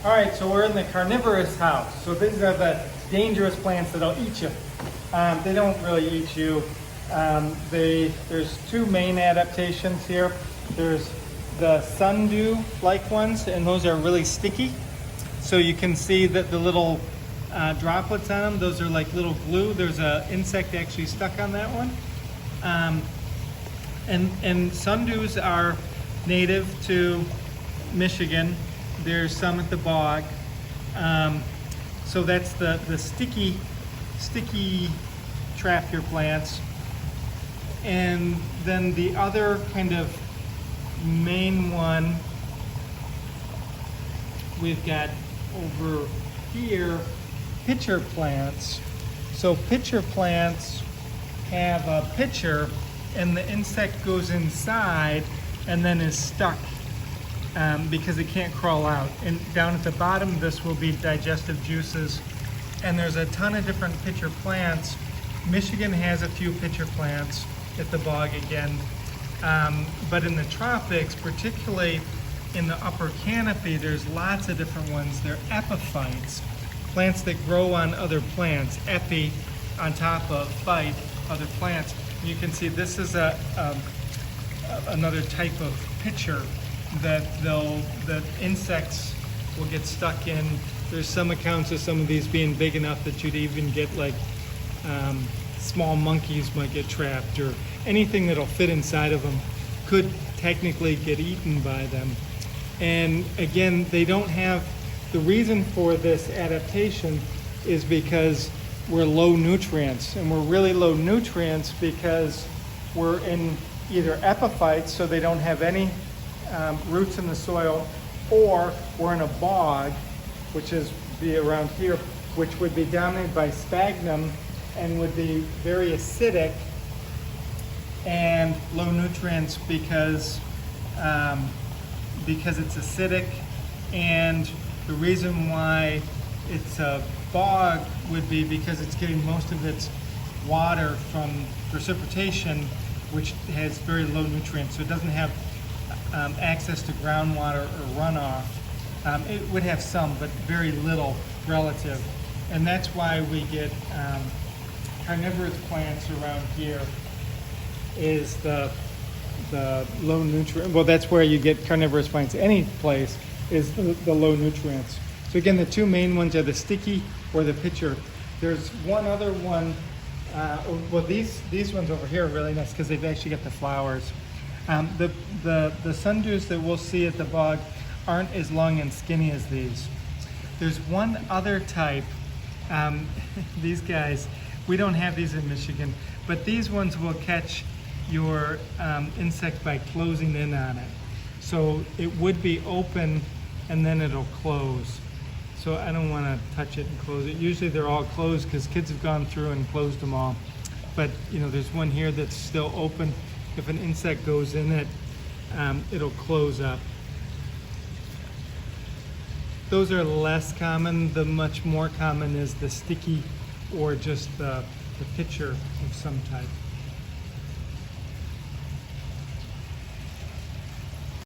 All right, so we're in the carnivorous house. So these are the dangerous plants that'll eat you. They don't really eat you. There's two main adaptations here. There's the sundew-like ones, and those are really sticky. So you can see that the little droplets on them, those are like little glue. There's an insect actually stuck on that one. And sundews are native to Michigan. There's some at the bog. So that's the sticky trap your plants. And then the other kind of main one we've got over here, pitcher plants. So pitcher plants have a pitcher and the insect goes inside and then is stuck because it can't crawl out. And down at the bottom, this will be digestive juices. And there's a ton of different pitcher plants. Michigan has a few pitcher plants at the bog again. But in the tropics, particularly in the upper canopy, there's lots of different ones. They're epiphytes, plants that grow on other plants, epi on top of phyte, other plants. And you can see this is another type of pitcher that insects will get stuck in. There's some accounts of some of these being big enough that you'd even get like small monkeys might get trapped, or anything that'll fit inside of them could technically get eaten by them. And again, they don't have, the reason for this adaptation is because we're low nutrients, and we're really low nutrients because we're in either epiphytes, so they don't have any roots in the soil, or we're in a bog, which is be around here, which would be dominated by sphagnum and would be very acidic and low nutrients because it's acidic. And the reason why it's a bog would be because it's getting most of its water from precipitation, which has very low nutrients, so it doesn't have access to groundwater or runoff. It would have some, but very little relative. And that's why we get carnivorous plants around here, is the low nutrient. Well, that's where you get carnivorous plants any place, is the low nutrients. So again, the two main ones are the sticky or the pitcher. There's one other one. Well, these ones over here are really nice because they've actually got the flowers. The sundews that we'll see at the bog aren't as long and skinny as these. There's one other type. These guys, we don't have these in Michigan, but these ones will catch your insect by closing in on it. So it would be open and then it'll close. So I don't want to touch it and close it. Usually they're all closed because kids have gone through and closed them all. But you know, there's one here that's still open. If an insect goes in it, it'll close up. Those are less common. The much more common is the sticky or just the pitcher of some type.